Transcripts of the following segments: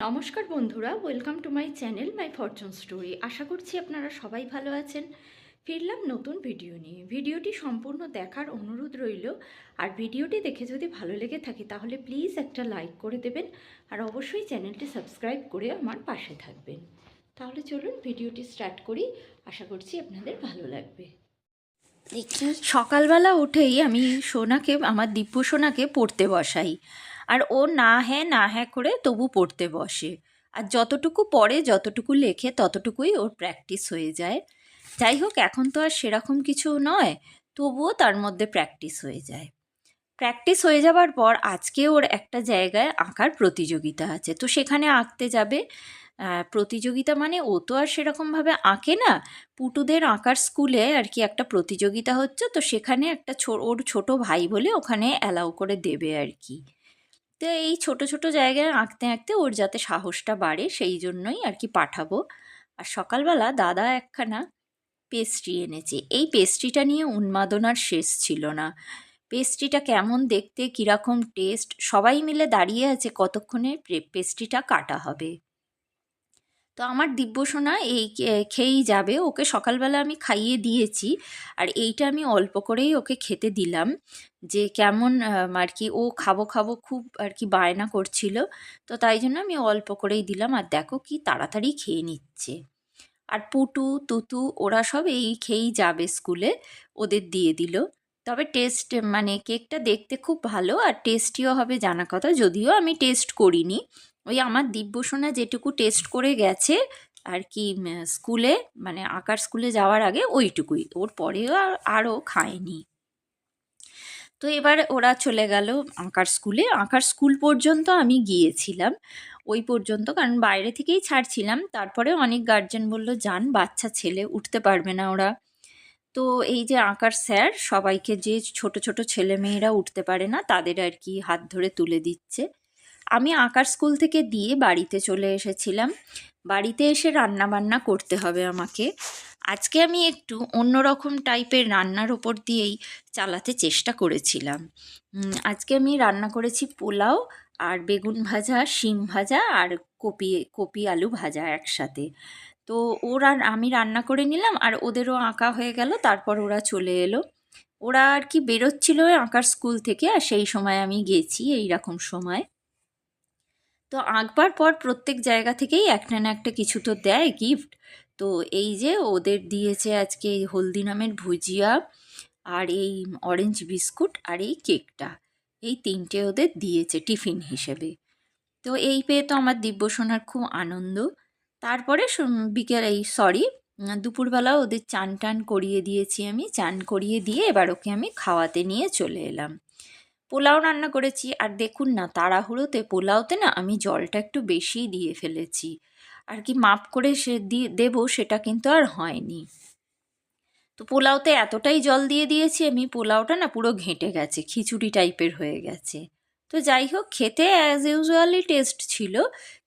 নমস্কার বন্ধুরা, welcome to my channel my fortune story. আশা করছি আপনারা সবাই ভালো আছেন। ফিরলাম নতুন ভিডিও নিয়ে। ভিডিওটি সম্পূর্ণ দেখার অনুরোধ রইল। আর ভিডিওটি দেখে যদি ভালো লেগে থাকে তাহলে প্লিজ একটা লাইক করে দেবেন, আর অবশ্যই চ্যানেলটি সাবস্ক্রাইব করে আমার পাশে থাকবেন। তাহলে চলুন ভিডিওটি স্টার্ট করি। আশা করছি আপনাদের ভালো লাগবে। সকালবেলা উঠেই আমি আমার দিব্য সোনাকে পড়তে বসাই। আর ও না হ্যাঁ করে তবু পড়তে বসে। আর যতটুকু পড়ে, যতটুকু লেখে, ততটুকুই ওর প্র্যাকটিস হয়ে যায়। যাই হোক, এখন তো আর সেরকম কিছু নয়, তবুও তার মধ্যে প্র্যাকটিস হয়ে যায়। প্র্যাকটিস হয়ে যাবার পর আজকে ওর একটা জায়গায় আঁকার প্রতিযোগিতা আছে, তো সেখানে আঁকতে যাবে। প্রতিযোগিতা মানে ও তো আর সেরকমভাবে আঁকে না, পুটুদের আঁকার স্কুলে আর কি একটা প্রতিযোগিতা হচ্ছে, তো সেখানে একটা ওর ছোট ভাই বলে ওখানে অ্যালাউ করে দেবে আর কি। তো এই ছোট ছোট জায়গায় আঁকতে আঁকতে ওর যাতে সাহসটা বাড়ে সেই জন্যই আর কি পাঠাবো। আর সকালবেলা দাদা একখানা পেস্ট্রি এনেছে। এই পেস্ট্রিটা নিয়ে উন্মাদনার শেষ ছিল না। পেস্ট্রিটা কেমন দেখতে, কীরকম টেস্ট, সবাই মিলে দাঁড়িয়ে আছে কতক্ষণে পেস্ট্রিটা কাটা হবে। তো আমার দিব্যসোনা এই খেয়েই যাবে। ওকে সকালবেলা আমি খাইয়ে দিয়েছি, আর এইটা আমি অল্প করেই ওকে খেতে দিলাম। যে কেমন আর কি ও খাবো খাবো খুব আর কি বায়না করছিল, তো তাই জন্য আমি অল্প করেই দিলাম। আর দেখো কি তাড়াতাড়ি খেয়ে নিচ্ছে। আর পুটু তুতু ওরা সব এই খেয়েই যাবে স্কুলে, ওদের দিয়ে দিল। তবে টেস্ট মানে কেকটা দেখতে খুব ভালো আর টেস্টিও হবে জানা কথা, যদিও আমি টেস্ট করিনি। ওই আমার দিব্যসোনা যেটুকু টেস্ট করে গেছে আর কি স্কুলে, মানে আঁকার স্কুলে যাওয়ার আগে, ওইটুকুই। ওর পরেও আরও খায়নি। তো এবার ওরা চলে গেল আঁকার স্কুলে। আঁকার স্কুল পর্যন্ত আমি গিয়েছিলাম, ওই পর্যন্ত, কারণ বাইরে থেকেই ছাড়ছিলাম। তারপরে অনেক গার্জেন বলল যান, বাচ্চা ছেলে উঠতে পারবে না ওরা। তো এই যে আঁকার স্যার সবাইকে, যে ছোট ছোট ছেলে মেয়েরা উঠতে পারে না তাদের আর কি হাত ধরে তুলে দিচ্ছে। আমি আঁকার স্কুল থেকে দিয়ে বাড়িতে চলে এসেছিলাম। বাড়িতে এসে রান্না বান্না করতে হবে আমাকে। আজকে আমি একটু অন্যরকম টাইপের রান্নার ওপর দিয়েই চালাতে চেষ্টা করেছিলাম। আজকে আমি রান্না করেছি পোলাও, আর বেগুন ভাজা, শিম ভাজা, আর কপি আলু ভাজা একসাথে। তো আমি রান্না করে নিলাম, আর ওদেরও আঁকা হয়ে গেল। তারপর ওরা চলে এলো। ওরা আর কি বেরোচ্ছিল আঁকার স্কুল থেকে, আর সেই সময় আমি গেছি এই রকম সময়। তো আঁকবার পর প্রত্যেক জায়গা থেকেই একটা না একটা কিছু তো দেয় গিফট। তো এই যে ওদের দিয়েছে আজকে এই হলদি নামের ভুজিয়া, আর এই অরেঞ্জ বিস্কুট, আর এই কেকটা। এই তিনটে ওদের দিয়েছে টিফিন হিসেবে। তো এই পেয়ে তো আমার দিব্যসোনার খুব আনন্দ। তারপরে দুপুরবেলা ওদের চান টান করিয়ে দিয়েছি আমি। চান করিয়ে দিয়ে এবার ওকে আমি খাওয়াতে নিয়ে চলে এলাম। পোলাও রান্না করেছি, আর দেখুন না তাড়াহুড়োতে পোলাওতে না আমি জলটা একটু বেশিই দিয়ে ফেলেছি। আর কি মাপ করে দেবো সেটা কিন্তু আর হয়নি। তো পোলাওতে এতটাই জল দিয়ে দিয়েছি আমি, পোলাওটা না পুরো ঘেঁটে গেছে, খিচুড়ি টাইপের হয়ে গেছে। তো যাই হোক, খেতে অ্যাজ ইউজুয়ালি টেস্ট ছিল,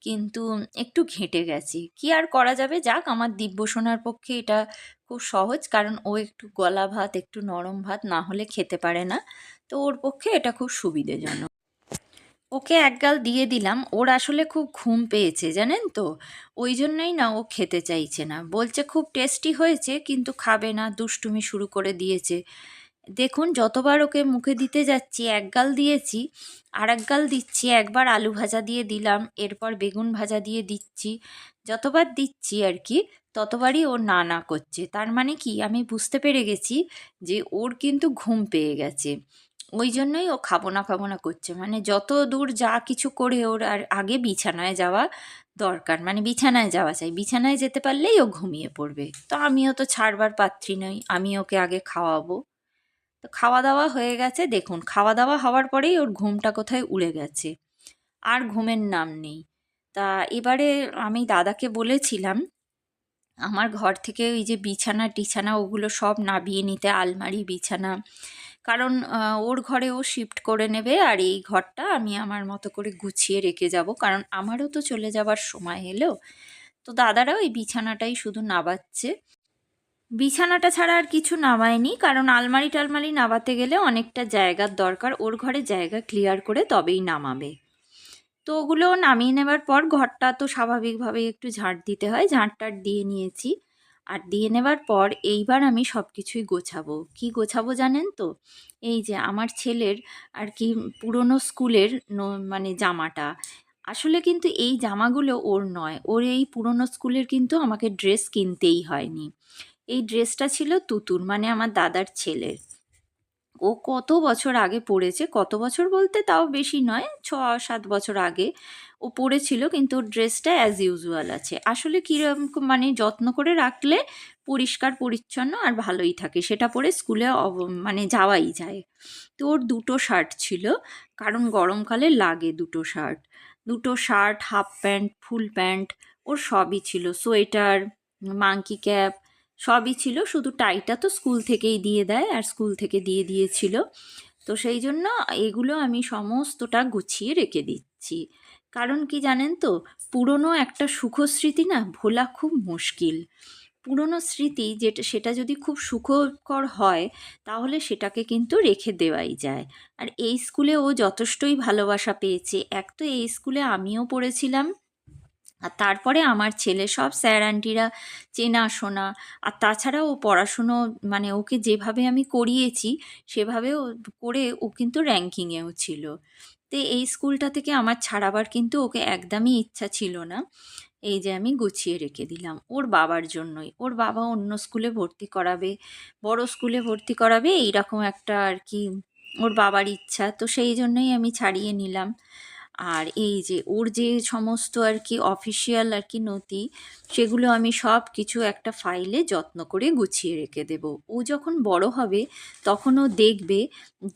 কিন্তু একটু ঘেঁটে গেছে। কি আর করা যাবে, যাক, আমার দিব্যসোনার পক্ষে এটা খুব সহজ, কারণ ও একটু গলা ভাত, একটু নরম ভাত না হলে খেতে পারে না। তো ওর পক্ষে এটা খুব সুবিধেজনক। ওকে একগাল দিয়ে দিলাম। ওর আসলে খুব ঘুম পেয়েছে জানেন তো, ওই জন্যই না ও খেতে চাইছে না। বলছে খুব টেস্টি হয়েছে, কিন্তু খাবে না, দুষ্টুমি শুরু করে দিয়েছে। দেখুন যতবার ওকে মুখে দিতে যাচ্ছি, একগাল দিয়েছি, আর একগাল দিচ্ছি, একবার আলু ভাজা দিয়ে দিলাম, এরপর বেগুন ভাজা দিয়ে দিচ্ছি। যতবার দিচ্ছি আর কি ততবারই ও না না করছে। তার মানে কি, আমি বুঝতে পেরে গেছি যে ওর কিন্তু ঘুম পেয়ে গেছে। ওই জন্যই ও খাবো না করছে। মানে যত দূর যা কিছু করে ওর আর আগে বিছানায় যাওয়া দরকার, মানে বিছানায় যাওয়া চাই। বিছানায় যেতে পারলেই ও ঘুমিয়ে পড়বে। তো আমিও তো ছাড়বার পাত্রী নই, আমি ওকে আগে খাওয়াবো। তো খাওয়া দাওয়া হয়ে গেছে। দেখুন খাওয়া দাওয়া হওয়ার পরেই ওর ঘুমটা কোথায় উড়ে গেছে, আর ঘুমের নাম নেই। তা এবারে আমি দাদাকে বলেছিলাম আমার ঘর থেকে ওই যে বিছানা টিছানা ওগুলো সব নামিয়ে নিতে, আলমারি বিছানা, কারণ ওর ঘরে ও শিফট করে নেবে, আর এই ঘরটা আমি আমার মতো করে গুছিয়ে রেখে যাব, কারণ আমারও তো চলে যাবার সময় এলো। তো দাদারা ওই বিছানাটাই শুধু নাবাচ্ছে। বিছানাটা ছাড়া আর কিছু নামায়নি, কারণ আলমারি টালমারি নামাতে গেলে অনেকটা জায়গার দরকার, ওর ঘরে জায়গা ক্লিয়ার করে তবেই নামাবে। তো ওগুলো নামিয়ে নেবার পর ঘরটা তো স্বাভাবিকভাবেই একটু ঝাঁট দিতে হয়, ঝাঁট-টাট দিয়ে নিয়েছি। আর দিয়ে নেবার পর এইবার আমি সব কিছুই গোছাবো। কি গোছাবো জানেন তো? এই যে আমার ছেলের আর কি পুরনো স্কুলের মানে জামাটা। আসলে কিন্তু এই জামাগুলো ওর নয়। ওর এই পুরনো স্কুলের কিন্তু আমাকে ড্রেস কিনতেই হয়নি। এই ড্রেসটা ছিল তুতুর, মানে আমার দাদার ছেলের। ও কত বছর আগে পড়েছে, কত বছর বলতে তাও বেশি নয়, ৬-৭ বছর আগে ও পড়েছিল, কিন্তু ওর ড্রেসটা অ্যাজ ইউজুয়াল আছে। আসলে কীরকম মানে যত্ন করে রাখলে পরিষ্কার পরিচ্ছন্ন আর ভালোই থাকে, সেটা পরে স্কুলে মানে যাওয়াই যায়। তো ওর দুটো শার্ট ছিল, কারণ গরমকালে লাগে দুটো শার্ট। দুটো shirt, half pant, full pant, ওর সবই ছিল, সোয়েটার, মাংকি ক্যাপ, সবই ছিল। শুধু টাইটা তো স্কুল থেকেই দিয়ে দেয়, আর স্কুল থেকে দিয়ে দিয়েছিল। তো সেই জন্য এগুলো আমি সমস্তটা গুছিয়ে রেখে দিচ্ছি। কারণ কি জানেন তো, পুরনো একটা সুখস্মৃতি না ভোলা খুব মুশকিল। পুরনো স্মৃতি যেটা, সেটা যদি খুব সুখকর হয় তাহলে সেটাকে কিন্তু রেখে দেওয়াই যায়। আর এই স্কুলে ও যথেষ্টই ভালোবাসা পেয়েছে। এক তো এই স্কুলে আমিও পড়েছিলাম, আর তারপরে আমার ছেলে, সব স্যার আন্টিরা চেনাশোনা। আর তাছাড়াও ও পড়াশুনো, মানে ওকে যেভাবে আমি করিয়েছি সেভাবে ও করে ও কিন্তু র্যাঙ্কিংয়েও ছিল। তো এই স্কুলটা থেকে আমার ছাড়াবার কিন্তু ওকে একদমই ইচ্ছা ছিল না। এই যে আমি গুছিয়ে রেখে দিলাম ওর বাবার জন্যই। ওর বাবা অন্য স্কুলে ভর্তি করাবে, বড় স্কুলে ভর্তি করাবে, এইরকম একটা আর কি ওর বাবার ইচ্ছা। তো সেই জন্যই আমি ছাড়িয়ে নিলাম। আর এই যে ওর যে সমস্ত আর কি অফিসিয়াল আর কি নথি, সেগুলো আমি সব কিছু একটা ফাইলে যত্ন করে গুছিয়ে রেখে দেব। ও যখন বড় হবে তখন ও দেখবে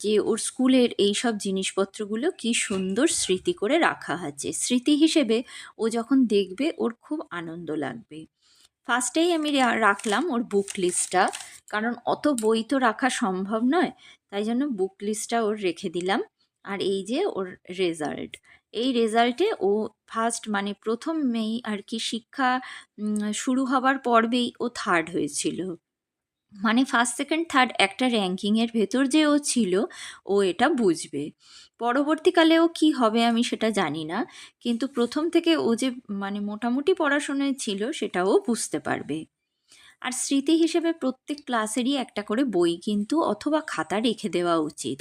যে ওর স্কুলের এই সব জিনিসপত্রগুলো কি সুন্দর স্মৃতি করে রাখা আছে। স্মৃতি হিসেবে ও যখন দেখবে ওর খুব আনন্দ লাগবে। ফার্স্টেই আমি রাখলাম ওর বুক লিস্টটা, কারণ অত বই তো রাখা সম্ভব নয়, তাই জন্য বুক লিস্টটা ওর রেখে দিলাম। আর এই যে ওর রেজাল্ট, এই রেজাল্টে ও ফার্স্ট মানে প্রথমেই আর কি শিক্ষা শুরু হবার পর্বেই ও থার্ড হয়েছিল। মানে ফার্স্ট সেকেন্ড থার্ড একটা র্যাঙ্কিংয়ের ভেতর যে ও ছিল, ও এটা বুঝবে। পরবর্তীকালে ও কী হবে আমি সেটা জানি না, কিন্তু প্রথম থেকে ও যে মানে মোটামুটি পড়াশোনায় ছিল সেটা ও বুঝতে পারবে। আর স্মৃতি হিসেবে প্রত্যেক ক্লাসেরই একটা করে বই কিন্তু অথবা খাতা রেখে দেওয়া উচিত।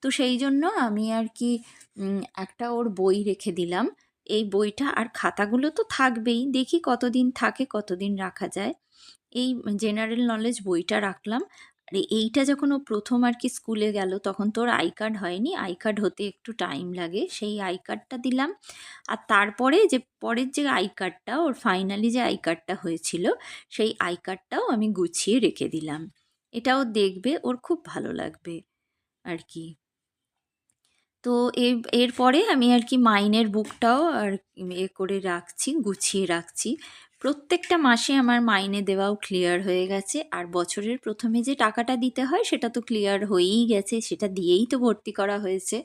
তো সেই জন্য আমি আর কি একটা ওর বই রেখে দিলাম। এই বইটা আর খাতাগুলো তো থাকবেই, দেখি কতদিন থাকে, কতদিন রাখা যায়। এই জেনারেল নলেজ বইটা রাখলাম। আর এইটা যখন ও প্রথম আর কি স্কুলে গেল তখন তো ওর আই কার্ড হয়নি, আই কার্ড হতে একটু টাইম লাগে, সেই আই কার্ডটা দিলাম। আর তারপরে যে পরের যে আই কার্ডটা, ওর ফাইনালি যে আই কার্ডটা হয়েছিল, সেই আই কার্ডটাও আমি গুছিয়ে রেখে দিলাম। এটাও দেখবে, ওর খুব ভালো লাগবে আর কি। তো এরপরে আমি আর কি মাইনের বুকটাও আর করে রাখছি, গুছিয়ে রাখছি। প্রত্যেকটা মাসে আমার মাইনে দেওয়াও ক্লিয়ার হয়ে গেছে, আর বছরের প্রথমে যে টাকাটা দিতে হয় সেটা তো ক্লিয়ার হয়েই গেছে, সেটা দিয়েই তো ভর্তি করা হয়েছে।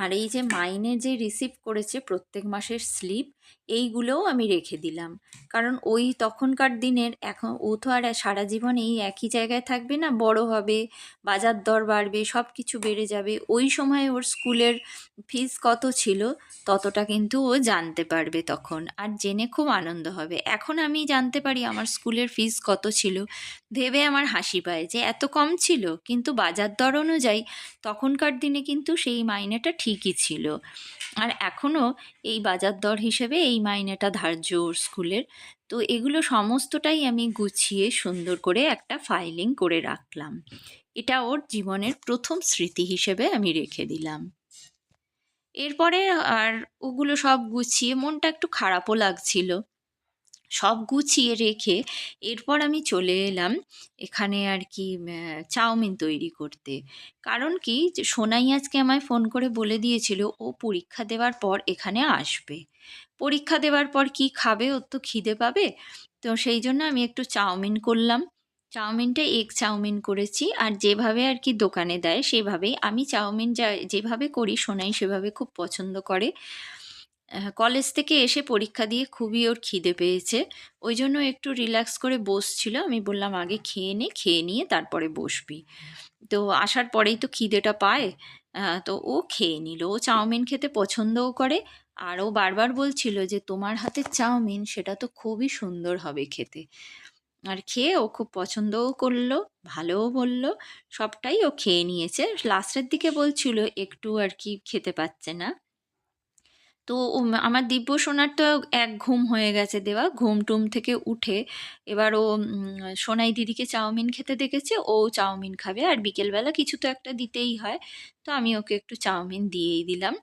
আর এই যে মাইনের যে রিসিভ করেছে প্রত্যেক মাসের স্লিপ, এইগুলোও আমি রেখে দিলাম। কারণ ওই তখনকার দিনের, এখন ও তো আর সারা জীবন এই একই জায়গায় থাকবে না, বড় হবে, বাজার দর বাড়বে, সব কিছু বেড়ে যাবে। ওই সময় ওর স্কুলের ফিস কত ছিল ততটা কিন্তু ও জানতে পারবে তখন, আর জেনে খুব আনন্দ হবে। এখন আমি জানতে পারি আমার স্কুলের ফিস কত ছিল, ভেবে আমার হাসি পায় যে এত কম ছিল, কিন্তু বাজার দর অনুযায়ী তখনকার দিনে কিন্তু সেই মাইনেটা ঠিকই ছিল। আর এখনও এই বাজার দর হিসেবে এই মাইনেটা ধার্য ওর স্কুলের। তো এগুলো সমস্তটাই আমি গুছিয়ে সুন্দর করে একটা ফাইলিং করে রাখলাম। এটা ওর জীবনের প্রথম স্মৃতি হিসেবে আমি রেখে দিলাম। এরপরে আর ওগুলো সব গুছিয়ে মনটা একটু খারাপও লাগছিল, সব গুছিয়ে রেখে এরপর আমি চলে এলাম এখানে আর কি চাউমিন তৈরি করতে। কারণ কি, যে সোনাই আজকে আমায় ফোন করে বলে দিয়েছিল ও পরীক্ষা দেওয়ার পর এখানে আসবে। পরীক্ষা দেওয়ার পর কি খাবে, ওর তো খিদে পাবে। তো সেই জন্য আমি একটু চাউমিন করলাম। চাউমিনটা এগ চাউমিন করেছি, আর যেভাবে আর কি দোকানে দেয় সেভাবেই আমি চাউমিন যেভাবে করি সোনাই সেভাবে খুব পছন্দ করে। কলেজ থেকে এসে পরীক্ষা দিয়ে খুবই ওর খিদে পেয়েছে, ওই জন্য একটু রিল্যাক্স করে বসছিল। আমি বললাম আগে খেয়ে নে, খেয়ে নিয়ে তারপরে বসবি। তো আসার পরেই তো খিদেটা পায়। তো ও খেয়ে নিল, ও চাউমিন খেতে পছন্দও করে। আর ও বারবার বলছিল যে তোমার হাতের চাউমিন সেটা তো খুবই সুন্দর হবে খেতে। আর খেয়ে ও খুব পছন্দও করলো, ভালোও বলল, সবটাই ও খেয়ে নিয়েছে। লাস্টের দিকে বলছিল একটু আর কি খেতে পাচ্ছে না। তো আমার দিব্য সোনার তো এক ঘুম হয়ে গেছে দেওয়া, ঘুম টুম থেকে উঠে এবার ও সোনাই দিদিকে চাউমিন খেতে দেখেছে, ও চাউমিন খাবে আর বিকেলবেলা কিছু তো একটা দিতেই হয়। তো আমি ওকে একটু চাউমিন দিয়েই দিলাম।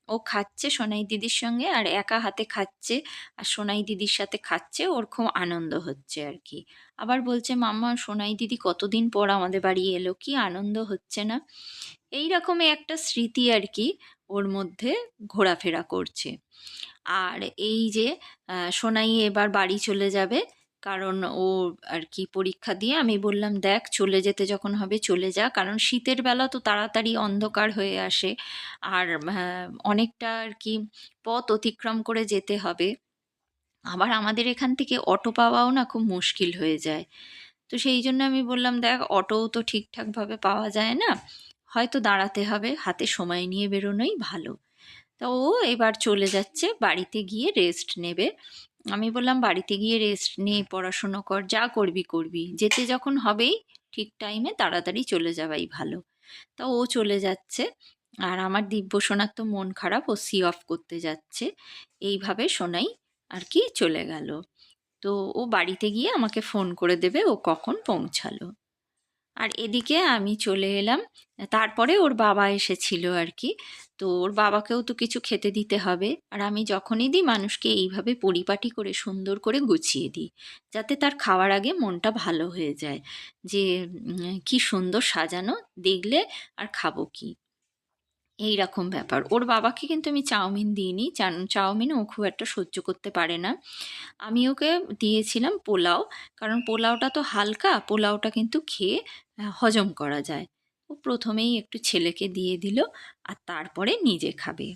ও খাচ্ছে সোনাই দিদির সঙ্গে, আর একা হাতে খাচ্ছে আর সোনাই দিদির সাথে খাচ্ছে, ওর খুব আনন্দ হচ্ছে আর কি। আবার বলছে মাম্মা সোনাই দিদি কতদিন পর আমাদের বাড়ি এলো, কি আনন্দ হচ্ছে না। এই রকমই একটা স্মৃতি আর কি ওর মধ্যে ঘোরাফেরা করছে। আর এই যে সোনাই এবার বাড়ি চলে যাবে, কারণ ও আর কি পরীক্ষা দিয়ে, আমি বললাম দেখ চলে যেতে যখন হবে চলে যা, কারণ শীতের বেলা তো তাড়াতাড়ি অন্ধকার হয়ে আসে, আর অনেকটা আর কি পথ অতিক্রম করে যেতে হবে। আবার আমাদের এখান থেকে অটো পাওয়াও না খুব মুশকিল হয়ে যায়। তো সেই জন্য আমি বললাম দেখ অটোও তো ঠিকঠাকভাবে পাওয়া যায় না, হয়তো দাঁড়াতে হবে, হাতে সময় নিয়ে বেরোনোই ভালো। তা ও এবার চলে যাচ্ছে, বাড়িতে গিয়ে রেস্ট নেবে। আমি বললাম বাড়িতে গিয়ে রেস্ট নে, পড়াশুনো কর, যা করবি করবি, যেতে যখন হবেই ঠিক টাইমে তাড়াতাড়ি চলে যাওয়াই ভালো। তা ও চলে যাচ্ছে, আর আমার দিব্য সোনার তো মন খারাপ, ও সি অফ করতে যাচ্ছে। এইভাবে সোনাই আর কি চলে গেল। তো ও বাড়িতে গিয়ে আমাকে ফোন করে দেবে ও কখন পৌঁছালো। আর এদিকে আমি চলে এলাম, তারপরে ওর বাবা এসেছিল আর কি। তো ওর বাবাকেও তো কিছু খেতে দিতে হবে, আর আমি যখনই দিই মানুষকে এইভাবে পরিপাটি করে সুন্দর করে গুছিয়ে দিই, যাতে তার খাওয়ার আগে মনটা ভালো হয়ে যায় যে কি সুন্দর সাজানো, দেখলে আর খাবো কি, এই রকম ব্যাপার। ওর বাবাকে কিন্তু আমি চাউমিন দিইনি, চাউমিন ও খুব একটা সহ্য করতে পারে না। আমি ওকে দিয়েছিলাম পোলাও, কারণ পোলাওটা তো হালকা, পোলাওটা কিন্তু খেয়ে হজম করা যায়। ও প্রথমেই একটু ছেলেকে দিয়ে দিল, আর তারপরে নিজে খাবে।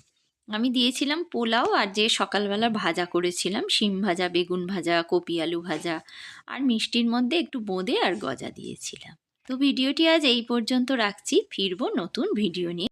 আমি দিয়েছিলাম পোলাও, আর যে সকালবেলা ভাজা করেছিলাম শিম ভাজা, বেগুন ভাজা, কপি আলু ভাজা, আর মিষ্টির মধ্যে একটু বোঁদে আর গজা দিয়েছিলাম। তো ভিডিওটি আজ এই পর্যন্ত রাখছি, ফিরবো নতুন ভিডিও নিয়ে।